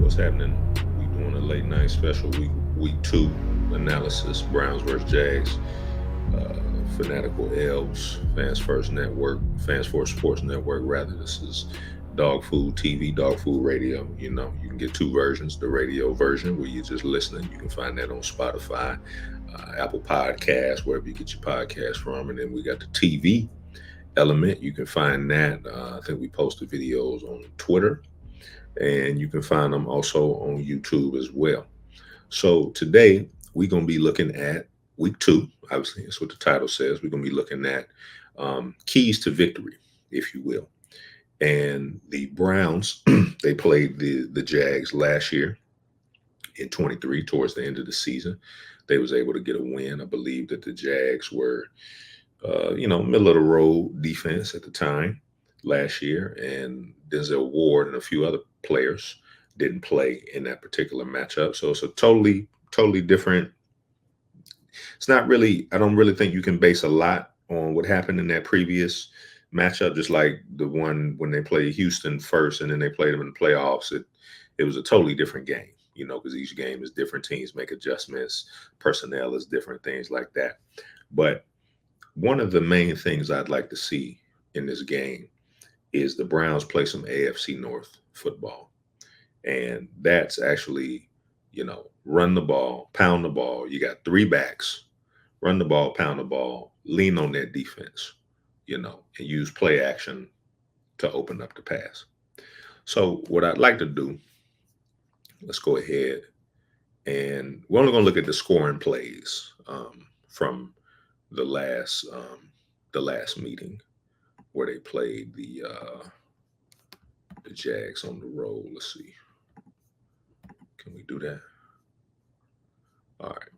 what's happening? We doing a late night special week 2 analysis. Browns versus Jags. Fanatical Elves, Fans First Network, Fans First Sports Network. Rather, this is Dog Food TV, Dog Food Radio. You can get two versions. The radio version, where you're just listening, you can find that on Spotify, Apple Podcasts, wherever you get your podcast from. And then we got the TV element. You can find that. I think we posted videos on Twitter, and you can find them also on YouTube as well. So today we're going to be looking at week 2. Obviously, that's what the title says. We're going to be looking at keys to victory, if you will. And the Browns, they played the Jags last year in 23 towards the end of the season. They was able to get a win. I believe that the Jags were, middle of the road defense at the time last year, and Denzel Ward and a few other players didn't play in that particular matchup. So it's a totally different. It's not really, I don't really think you can base a lot on what happened in that previous matchup, just like the one when they played Houston first and then they played them in the playoffs. It was a totally different game, because each game is different. Teams make adjustments, personnel is different, things like that. But one of the main things I'd like to see in this game is the Browns play some AFC North football. And that's actually, run the ball, pound the ball. You got 3 backs, run the ball, pound the ball, lean on that defense, and use play action to open up the pass. So what I'd like to do, let's go ahead, and we're only going to look at the scoring plays from the last meeting where they played the Jags on the road. Let's see. Can we do that? All right.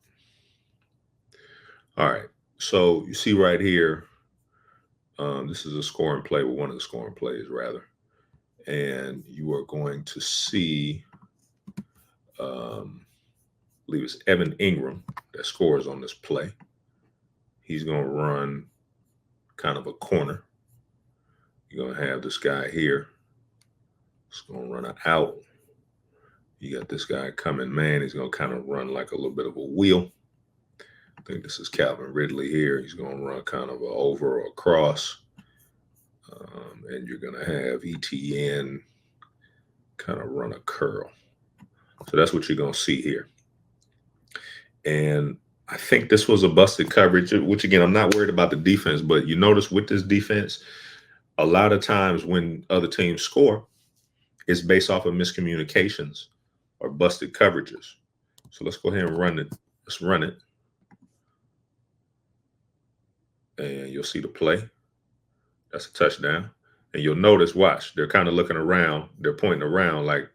All right. So you see right here, this is a scoring play, with one of the scoring plays rather. And you are going to see, I believe it's Evan Ingram that scores on this play. He's going to run kind of a corner. You're going to have this guy here. He's going to run an out. You got this guy coming, man. He's going to kind of run like a little bit of a wheel. I think this is Calvin Ridley here. He's going to run kind of an over or across. And you're going to have ETN kind of run a curl. So that's what you're going to see here. And I think this was a busted coverage, which, again, I'm not worried about the defense. But you notice with this defense, a lot of times when other teams score, it's based off of miscommunications or busted coverages. So let's go ahead and run it. Let's run it. And you'll see the play. That's a touchdown. And you'll notice, watch, they're kind of looking around. They're pointing around like,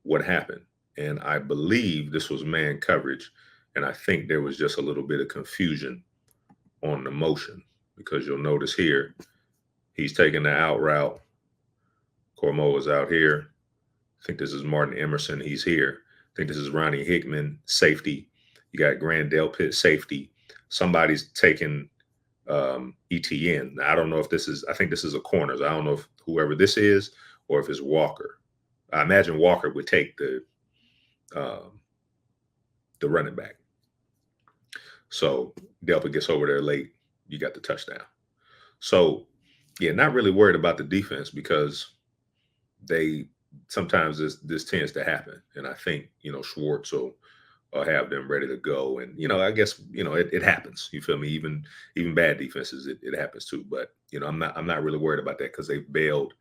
what happened? And I believe this was man coverage. And I think there was just a little bit of confusion on the motion, because you'll notice here, he's taking the out route. Cormo is out here. I think this is Martin Emerson. He's here. I think this is Ronnie Hickman, safety. You got Grand Delpit, safety. Somebody's taking ETN. Now, I don't know if this is, I think this is a corners. I don't know if whoever this is or if it's Walker. I imagine Walker would take the running back. So Delpit gets over there late. You got the touchdown. So, yeah, not really worried about the defense, because they sometimes this tends to happen. And I think, Schwartz will have them ready to go. And, I guess, it happens. You feel me? Even bad defenses, it happens too. But, I'm not really worried about that, because they've bailed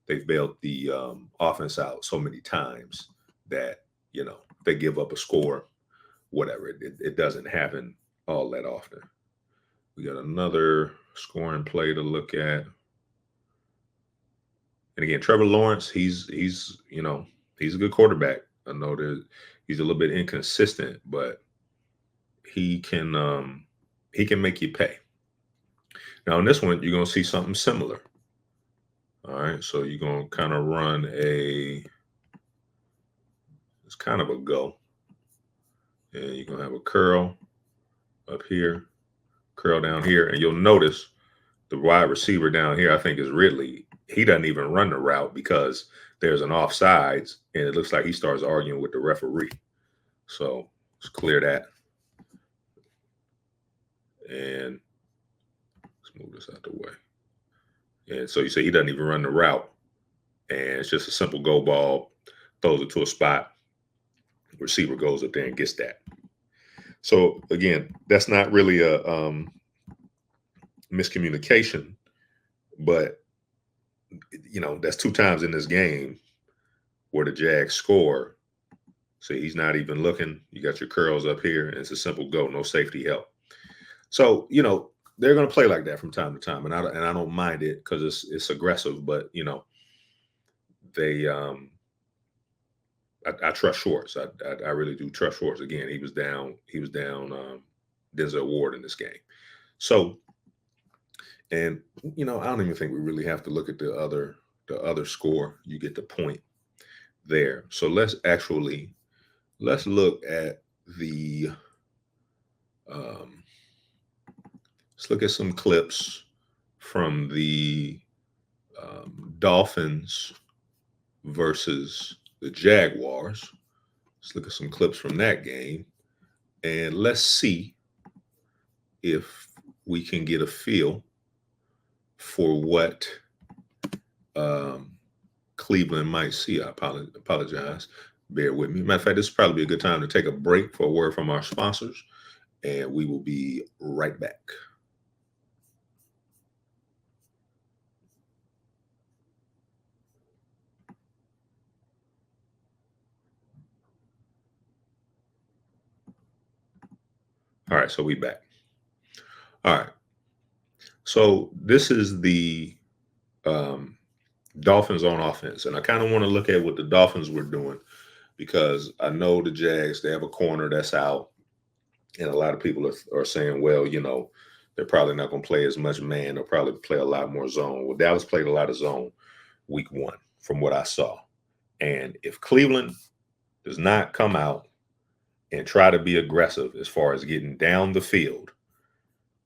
the offense out so many times that, they give up a score, whatever. It doesn't happen all that often. We got another scoring play to look at. And again, Trevor Lawrence, he's a good quarterback. I know that he's a little bit inconsistent, but he can make you pay. Now in this one, you're gonna see something similar. All right, so you're gonna kind of run it's kind of a go, and you're gonna have a curl up here, curl down here, and you'll notice the wide receiver down here, I think, is Ridley. he doesn't even run the route because there's an offsides, and it looks like he starts arguing with the referee. So let's clear that. And let's move this out the way. And so you say he doesn't even run the route, and it's just a simple go ball, throws it to a spot, receiver goes up there and gets that. So again, that's not really a miscommunication, but that's 2 times in this game where the Jags score. So he's not even looking. You got your curls up here, and it's a simple go, no safety help. So they're going to play like that from time to time, and I don't mind it because it's aggressive. But they I trust Schwartz. I really do trust Schwartz. Again, he was down Denzel Ward in this game. So, and I don't even think we really have to look at the other score. You get the point there. So let's look at the let's look at some clips from the Dolphins versus the Jaguars. Let's look at some clips from that game, and let's see if we can get a feel for what Cleveland might see. I apologize. Bear with me. Matter of fact, this is probably a good time to take a break for a word from our sponsors, and we will be right back. All right, so we back. All right. So this is the Dolphins on offense, and I kind of want to look at what the Dolphins were doing because I know the Jags, they have a corner that's out, and a lot of people are saying, well, they're probably not going to play as much man. They'll probably play a lot more zone. Well, Dallas played a lot of zone week 1 from what I saw. And if Cleveland does not come out and try to be aggressive as far as getting down the field,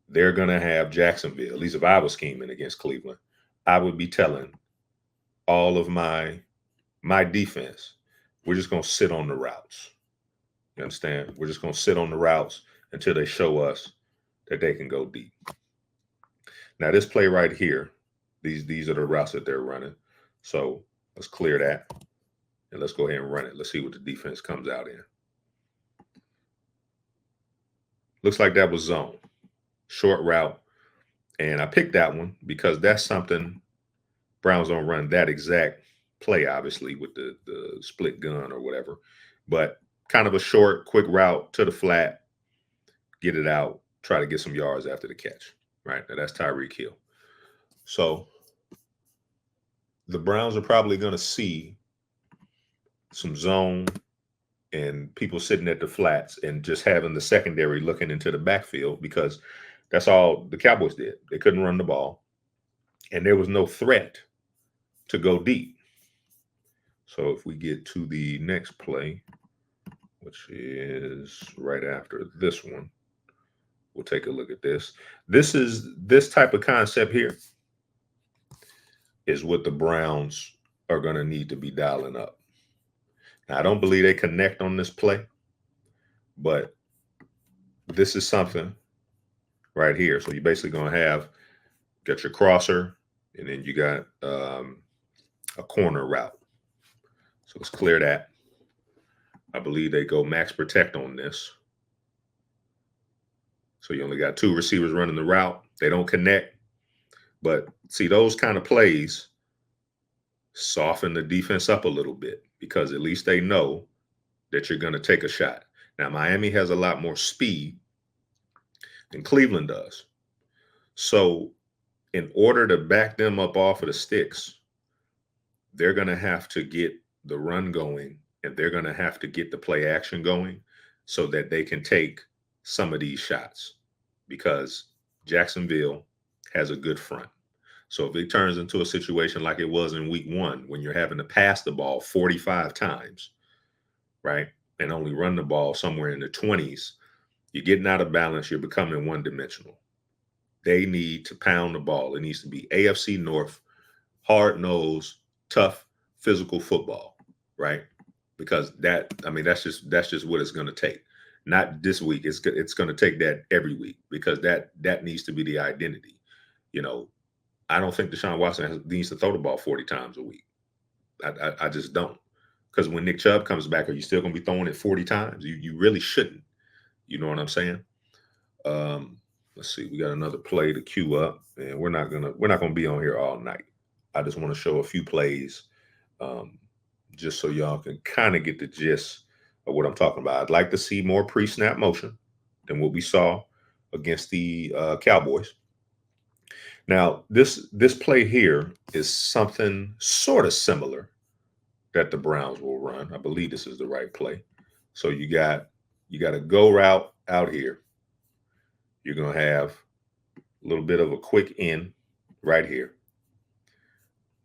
they're going to have Jacksonville. At least if I was scheming against Cleveland, I would be telling all of my defense, we're just going to sit on the routes. You understand? We're just going to sit on the routes until they show us that they can go deep. Now, this play right here, these are the routes that they're running. So let's clear that, and let's go ahead and run it. Let's see what the defense comes out in. Looks like that was zone. Short route. And I picked that one because that's something Browns don't run that exact play, obviously, with the split gun or whatever. But kind of a short, quick route to the flat, get it out, try to get some yards after the catch. Right? Now that's Tyreek Hill. So the Browns are probably going to see some zone and people sitting at the flats and just having the secondary looking into the backfield because that's all the Cowboys did. They couldn't run the ball, and there was no threat to go deep. So if we get to the next play, which is right after this one, we'll take a look at this. This type of concept here is what the Browns are going to need to be dialing up. Now, I don't believe they connect on this play, but this is something right here. So you're basically going to got your crosser, and then you got a corner route. So let's clear that. I believe they go max protect on this. So you only got 2 receivers running the route. They don't connect. But see, those kind of plays soften the defense up a little bit because at least they know that you're going to take a shot. Now, Miami has a lot more speed than Cleveland does. So in order to back them up off of the sticks, they're going to have to get the run going, and they're going to have to get the play action going so that they can take some of these shots because Jacksonville has a good front. So if it turns into a situation like it was in week 1, when you're having to pass the ball 45 times, right, and only run the ball somewhere in the 20s, you're getting out of balance. You're becoming one-dimensional. They need to pound the ball. It needs to be AFC North hard-nosed, tough, physical football, right? Because that's just what it's going to take. Not this week. It's going to take that every week because that needs to be the identity. You know, I don't think Deshaun Watson needs to throw the ball 40 times a week. I just don't. Because when Nick Chubb comes back, are you still going to be throwing it 40 times? You really shouldn't. You know what I'm saying? Um, let's see. We got another play to queue up, and we're not gonna be on here all night. I just want to show a few plays, um, just so y'all can kind of get the gist of what I'm talking about. I'd like to see more pre-snap motion than what we saw against the Cowboys. Now, this play here is something sort of similar that the Browns will run. I believe this is the right play. So you got a go route out here. You're gonna have a little bit of a quick in right here.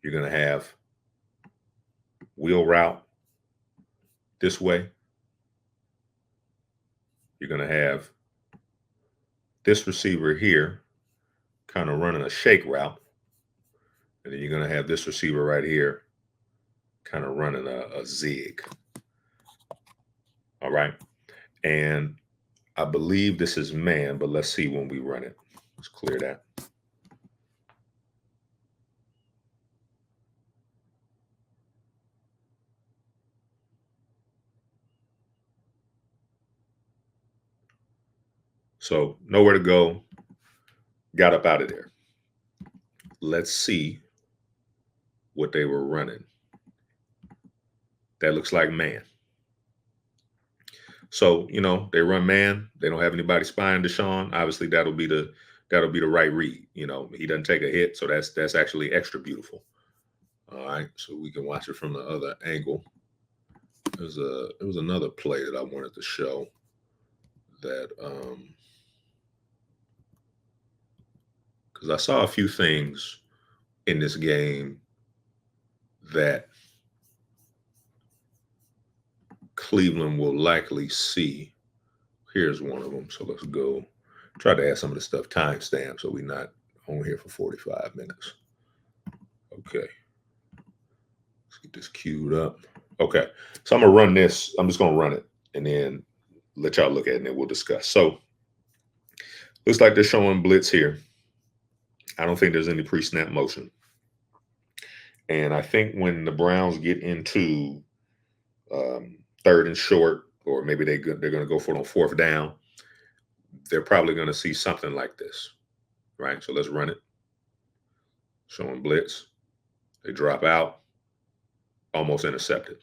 You're gonna have wheel route this way. You're gonna have this receiver here kind of running a shake route. And then you're gonna have this receiver right here kind of running a zig. All right. And I believe this is man, but let's see when we run it. Let's clear that. So nowhere to go. Got up out of there. Let's see what they were running. That looks like man. So they run man. They don't have anybody spying Deshaun. Obviously, that'll be the right read. He doesn't take a hit, so that's actually extra beautiful. All right, so we can watch it from the other angle. There was another play that I wanted to show that because I saw a few things in this game that Cleveland will likely see. Here's one of them. So let's go. Try to add some of the stuff timestamp so we're not on here for 45 minutes. Okay. Let's get this queued up. Okay. So I'm going to run this. I'm just going to run it and then let y'all look at it and then we'll discuss. So looks like they're showing blitz here. I don't think there's any pre-snap motion. And I think when the Browns get into third and short, or maybe they're going to go for it on fourth down, they're probably going to see something like this, right? So let's run it. Showing blitz. They drop out. Almost intercepted.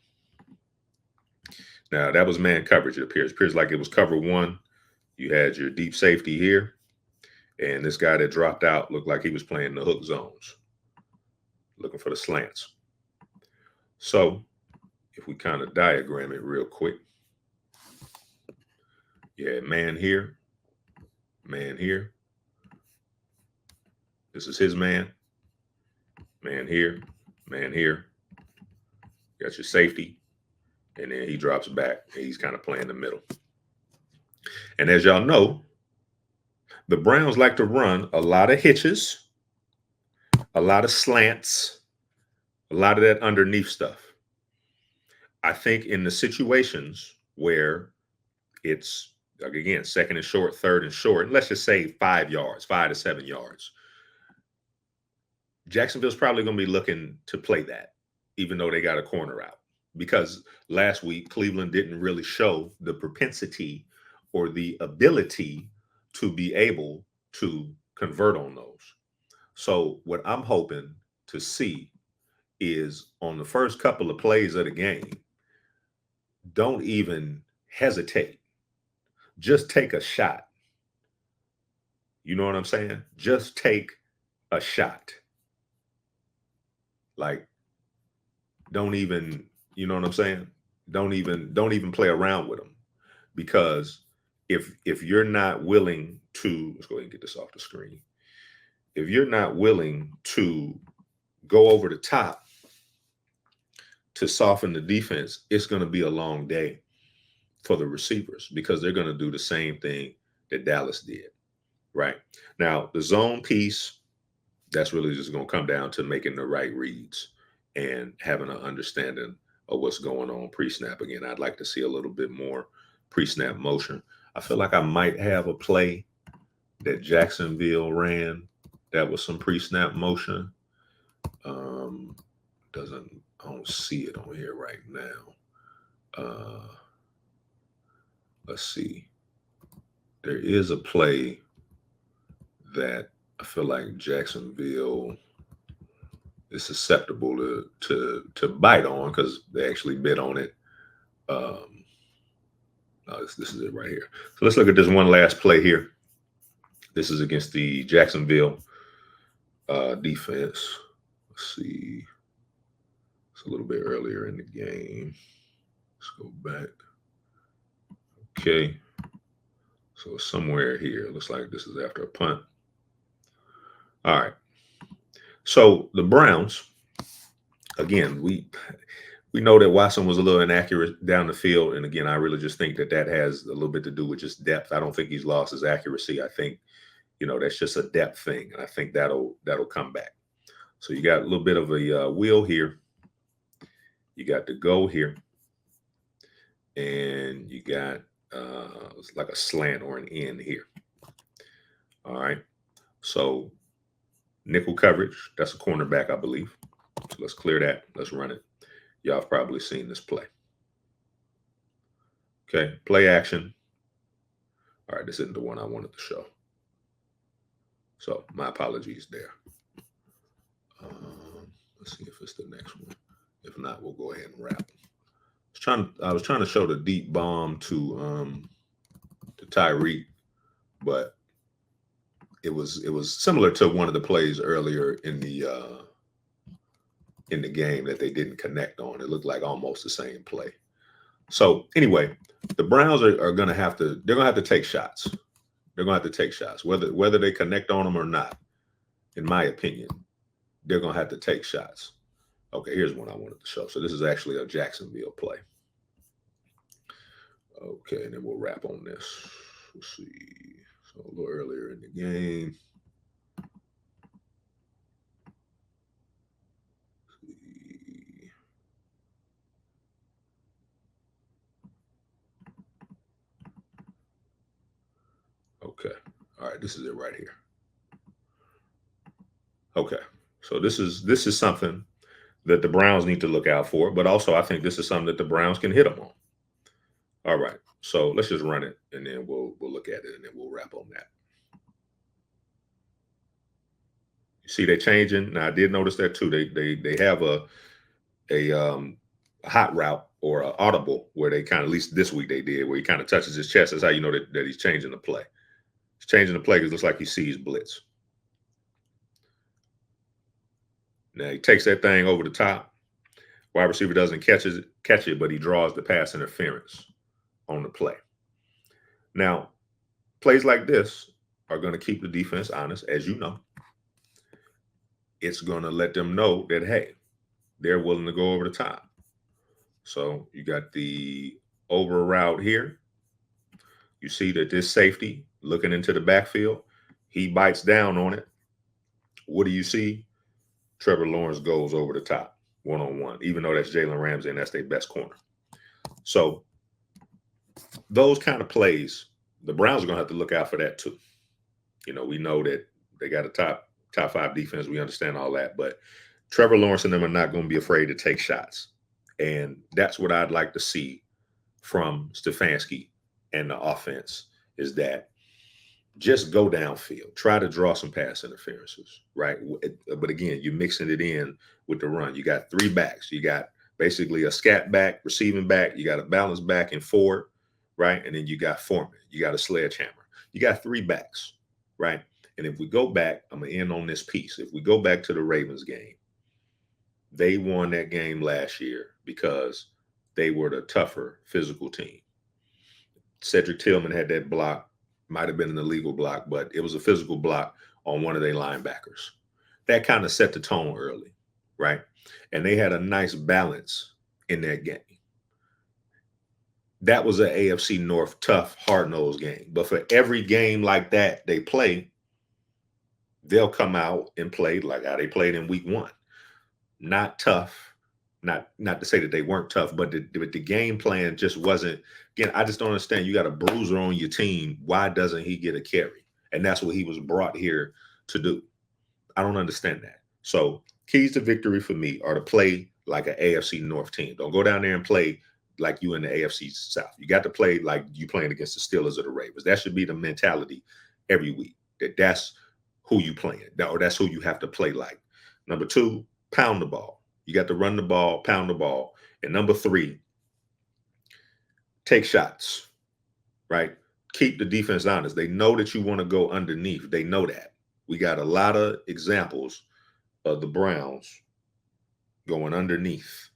Now, that was man coverage, it appears. It appears like it was cover one. You had your deep safety here. And this guy that dropped out looked like he was playing the hook zones, looking for the slants. So if we kind of diagram it real quick, you had man here, man here. This is his man. Man here, man here. You got your safety. And then he drops back. And he's kind of playing the middle. And as y'all know, the Browns like to run a lot of hitches, a lot of slants, a lot of that underneath stuff. I think in the situations where it's, like, again, second and short, third and short, and let's just say 5 yards, 5 to 7 yards, Jacksonville's probably going to be looking to play that, even though they got a corner out. Because last week, Cleveland didn't really show the propensity or the ability to be able to convert on those. So what I'm hoping to see is on the first couple of plays of the game, don't even hesitate. Just take a shot. You know what I'm saying? Just take a shot. Like, don't even, you know what I'm saying? Don't even play around with them. Because if you're not willing to, let's go ahead and get this off the screen. If you're not willing to go over the top to soften the defense, it's going to be a long day for the receivers because they're going to do the same thing that Dallas did, right? Now, the zone piece, That's really just going to come down to making the right reads and having an understanding of what's going on pre-snap. Again, I'd like to see a little bit more pre-snap motion. I feel like I might have a play that Jacksonville ran that was some pre-snap motion. Um, doesn't I don't see it on here right now. Let's see. There is a play that I feel like Jacksonville is susceptible to bite on because they actually bid on it. No, this is it right here. So let's look at this one last play here. This is against the Jacksonville defense. Let's see. It's a little bit earlier in the game. Let's go back. Okay. So somewhere here. It looks like this is after a punt. All right. So the Browns, again, we know that Watson was a little inaccurate down the field, and again, I really just think that that has a little bit to do with just depth. I don't think he's lost his accuracy. I think that's just a depth thing, and I think that'll come back. So you got a little bit of a wheel here. You got the go here, and you got it's like a slant or an in here. All right. So nickel coverage. That's a cornerback, I believe. So let's clear that. Let's run it. Y'all have probably seen this play. Okay, play action. All right, this isn't the one I wanted to show. So my apologies there. Let's see if it's the next one. If not, we'll go ahead and wrap. I was trying to show the deep bomb to Tyreek, but it was similar to one of the plays earlier in the game that they didn't connect on. It looked like almost the same play. So anyway, the Browns are going to have to take shots. They're going to have to take shots, whether they connect on them or not. In my opinion, they're going to have to take shots. Okay, here's one I wanted to show. So this is actually a Jacksonville play. Okay, and then we'll wrap on this. Let's see. So a little earlier in the game. Okay. All right, this is it right here. Okay. So this is something that the Browns need to look out for, but also I think this is something that the Browns can hit them on. All right. So let's just run it and then we'll look at it and then we'll wrap on that. You see they changing. Now I did notice that too. They have a hot route or an audible where they kind of, at least this week they did, where he kind of touches his chest. That's how you know that he's changing the play. He's changing the play because it looks like he sees blitz. Now he takes that thing over the top. Wide receiver doesn't catch it, but he draws the pass interference on the play. Now, plays like this are going to keep the defense honest, as you know. It's going to let them know that, hey, they're willing to go over the top. So you got the over route here. You see that this safety looking into the backfield, he bites down on it. What do you see? Trevor Lawrence goes over the top, one-on-one, even though that's Jalen Ramsey and that's their best corner. So those kind of plays, the Browns are going to have to look out for that too. We know that they got a top 5 defense. We understand all that, but Trevor Lawrence and them are not going to be afraid to take shots. And that's what I'd like to see from Stefanski and the offense, is that just go downfield, try to draw some pass interferences, right? But again, you're mixing it in with the run. You got 3 backs. You got basically a scat back, receiving back. You got a balance back and forward, right? And then you got Foreman. You got a sledgehammer. You got 3 backs, right? And if we go back, I'm going to end on this piece. If we go back to the Ravens game, they won that game last year because they were the tougher physical team. Cedric Tillman had that block. Might have been an illegal block, but it was a physical block on one of their linebackers. That kind of set the tone early, right? And they had a nice balance in that game. That was an AFC North tough, hard-nosed game. But for every game like that they play, they'll come out and play like how they played in week one. Not tough. Not to say that they weren't tough, but the game plan just wasn't. Again, I just don't understand. You got a bruiser on your team. Why doesn't he get a carry? And that's what he was brought here to do. I don't understand that. So keys to victory for me are to play like an AFC North team. Don't go down there and play like you in the AFC South. You got to play like you playing against the Steelers or the Ravens. That should be the mentality every week. That's who you playing, or that's who you have to play like. Number two, pound the ball. You got to run the ball, pound the ball. And number three, take shots, right? Keep the defense honest. They know that you want to go underneath. They know that. We got a lot of examples of the Browns going underneath.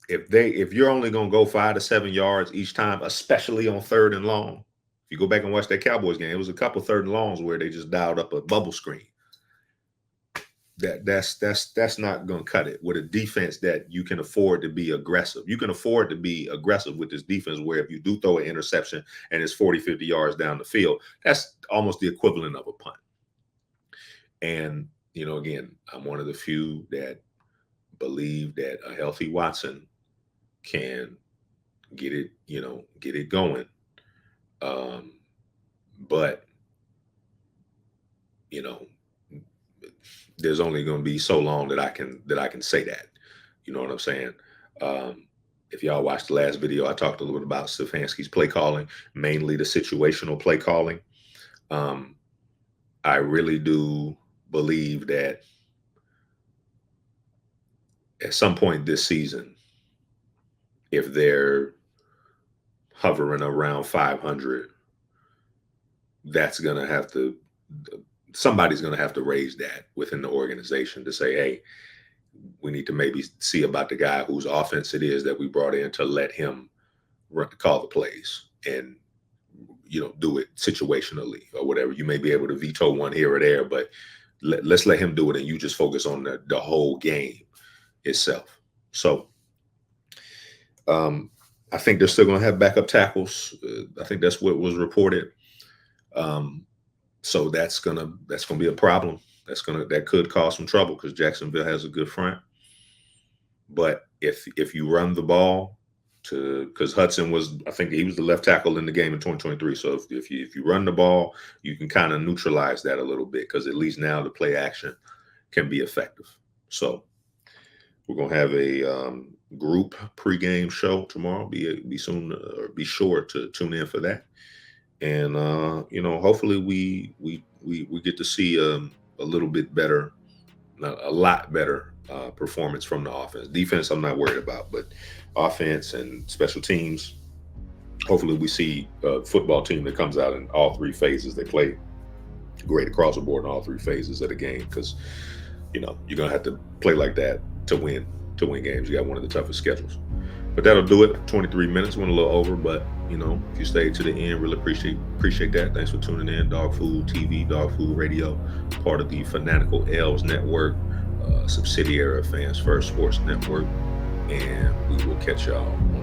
If you're only going to go 5 to 7 yards each time, especially on 3rd and long, if you go back and watch that Cowboys game, it was a couple 3rd and longs where they just dialed up a bubble screen. That's not going to cut it with a defense that you can afford to be aggressive. You can afford to be aggressive with this defense where if you do throw an interception and it's 40, 50 yards down the field, that's almost the equivalent of a punt. And, again, I'm one of the few that believe that a healthy Watson can get it going. But, there's only going to be so long that I can say that. You know what I'm saying? If y'all watched the last video, I talked a little bit about Stefanski's play calling, mainly the situational play calling. I really do believe that at some point this season, if they're hovering around 500, somebody's going to have to raise that within the organization to say, hey, we need to maybe see about the guy whose offense it is that we brought in to let him call the plays and, do it situationally or whatever. You may be able to veto one here or there, but let's let him do it and you just focus on the whole game itself. So I think they're still going to have backup tackles. I think that's what was reported. So that's gonna be a problem. That could cause some trouble because Jacksonville has a good front. But if you run the ball because Hudson I think he was the left tackle in the game in 2023. So if you run the ball, you can kind of neutralize that a little bit because at least now the play action can be effective. So we're gonna have a group pregame show tomorrow. Be sure to tune in for that. And hopefully we get to see a little bit better, a lot better performance from the offense. Defense, I'm not worried about, but offense and special teams. Hopefully, we see a football team that comes out in all 3 phases. They play great across the board in all 3 phases of the game because you're gonna have to play like that to win games. You got one of the toughest schedules. But that'll do it. 23 minutes, went a little over, but if you stayed to the end, really appreciate that. Thanks for tuning in. Dog Food TV, Dog Food Radio, part of the Fanatical Elves Network, subsidiary of Fans First Sports Network, and we will catch y'all on